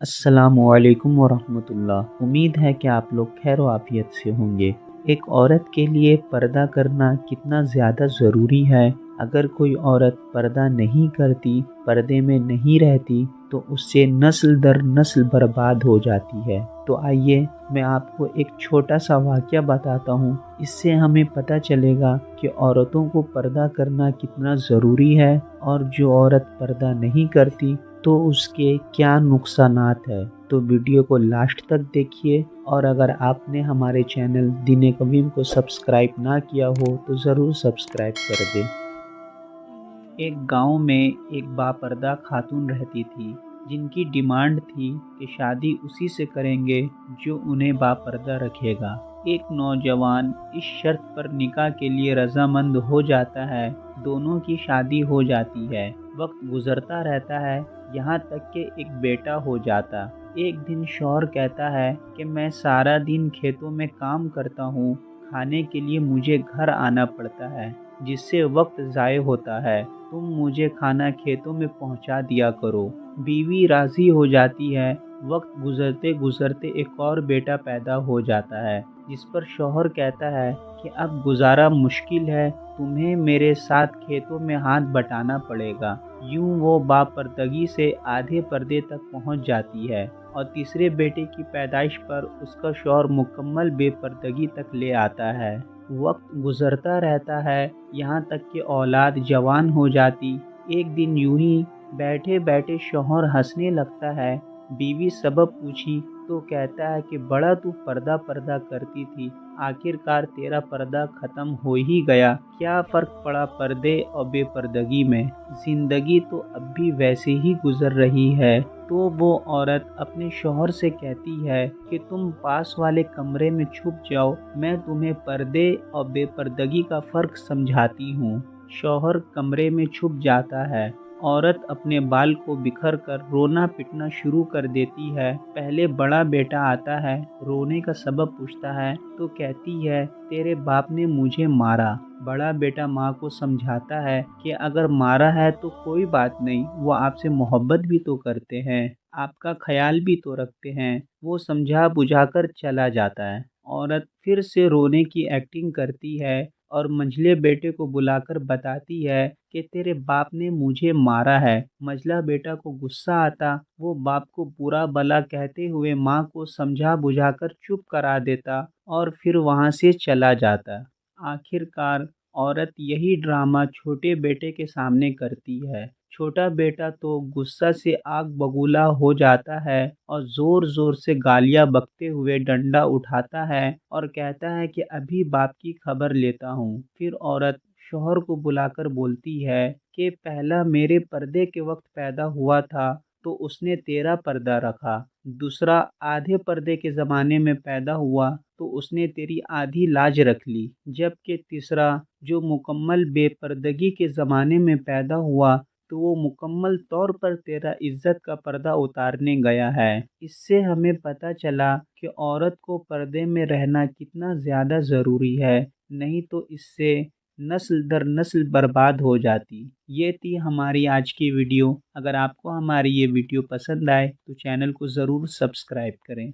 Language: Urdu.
السلام علیکم ورحمۃ اللہ۔ امید ہے کہ آپ لوگ خیر و عافیت سے ہوں گے۔ ایک عورت کے لیے پردہ کرنا کتنا زیادہ ضروری ہے۔ اگر کوئی عورت پردہ نہیں کرتی، پردے میں نہیں رہتی، تو اس سے نسل در نسل برباد ہو جاتی ہے۔ تو آئیے میں آپ کو ایک چھوٹا سا واقعہ بتاتا ہوں، اس سے ہمیں پتہ چلے گا کہ عورتوں کو پردہ کرنا کتنا ضروری ہے، اور جو عورت پردہ نہیں کرتی تو اس کے کیا نقصانات ہے۔ تو ویڈیو کو لاسٹ تک دیکھیے، اور اگر آپ نے ہمارے چینل دین قویم کو سبسکرائب نہ کیا ہو تو ضرور سبسکرائب کر دیں۔ ایک گاؤں میں ایک باپردہ خاتون رہتی تھی، جن کی ڈیمانڈ تھی کہ شادی اسی سے کریں گے جو انہیں باپردہ رکھے گا۔ ایک نوجوان اس شرط پر نکاح کے لیے رضامند ہو جاتا ہے، دونوں کی شادی ہو جاتی ہے۔ وقت گزرتا رہتا ہے، یہاں تک کہ ایک بیٹا ہو جاتا۔ ایک دن شوہر کہتا ہے کہ میں سارا دن کھیتوں میں کام کرتا ہوں، کھانے کے لیے مجھے گھر آنا پڑتا ہے، جس سے وقت ضائع ہوتا ہے، تم مجھے کھانا کھیتوں میں پہنچا دیا کرو۔ بیوی راضی ہو جاتی ہے۔ وقت گزرتے گزرتے ایک اور بیٹا پیدا ہو جاتا ہے، جس پر شوہر کہتا ہے کہ اب گزارا مشکل ہے، تمہیں میرے ساتھ کھیتوں میں ہاتھ بٹانا پڑے گا۔ یوں وہ باپردگی سے آدھے پردے تک پہنچ جاتی ہے، اور تیسرے بیٹے کی پیدائش پر اس کا شوہر مکمل بے پردگی تک لے آتا ہے۔ وقت گزرتا رہتا ہے، یہاں تک کہ اولاد جوان ہو جاتی۔ ایک دن یوں ہی بیٹھے بیٹھے شوہر ہنسنے لگتا ہے۔ بیوی سبب پوچھی تو کہتا ہے کہ بڑا تو پردہ پردہ کرتی تھی، آخر کار تیرا پردہ ختم ہو ہی گیا، کیا فرق پڑا پردے اور بے پردگی میں، زندگی تو اب بھی ویسے ہی گزر رہی ہے۔ تو وہ عورت اپنے شوہر سے کہتی ہے کہ تم پاس والے کمرے میں چھپ جاؤ، میں تمہیں پردے اور بے پردگی کا فرق سمجھاتی ہوں۔ شوہر کمرے میں چھپ جاتا ہے۔ عورت اپنے بال کو بکھر کر رونا پٹنا شروع کر دیتی ہے۔ پہلے بڑا بیٹا آتا ہے، رونے کا سبب پوچھتا ہے تو کہتی ہے تیرے باپ نے مجھے مارا۔ بڑا بیٹا ماں کو سمجھاتا ہے کہ اگر مارا ہے تو کوئی بات نہیں، وہ آپ سے محبت بھی تو کرتے ہیں، آپ کا خیال بھی تو رکھتے ہیں۔ وہ سمجھا بجھا کر چلا جاتا ہے۔ عورت پھر سے رونے کی ایکٹنگ کرتی ہے، اور منجھلے بیٹے کو بلا کر بتاتی ہے کہ تیرے باپ نے مجھے مارا ہے۔ منجھلا بیٹا کو غصہ آتا، وہ باپ کو برا بھلا کہتے ہوئے ماں کو سمجھا بجھا کر چپ کرا دیتا، اور پھر وہاں سے چلا جاتا۔ آخر کار عورت یہی ڈرامہ چھوٹے بیٹے کے سامنے کرتی ہے۔ چھوٹا بیٹا تو غصہ سے آگ بگولا ہو جاتا ہے، اور زور زور سے گالیاں بکتے ہوئے ڈنڈا اٹھاتا ہے، اور کہتا ہے کہ ابھی باپ کی خبر لیتا ہوں۔ پھر عورت شوہر کو بلا کر بولتی ہے کہ پہلا میرے پردے کے وقت پیدا ہوا تھا تو اس نے تیرا پردہ رکھا، دوسرا آدھے پردے کے زمانے میں پیدا ہوا تو اس نے تیری آدھی لاج رکھ لی، جبکہ تیسرا جو مکمل بے پردگی کے زمانے میں پیدا ہوا تو وہ مکمل طور پر تیرا عزت کا پردہ اتارنے گیا ہے۔ اس سے ہمیں پتہ چلا کہ عورت کو پردے میں رہنا کتنا زیادہ ضروری ہے، نہیں تو اس سے نسل در نسل برباد ہو جاتی۔ یہ تھی ہماری آج کی ویڈیو۔ اگر آپ کو ہماری یہ ویڈیو پسند آئے تو چینل کو ضرور سبسکرائب کریں۔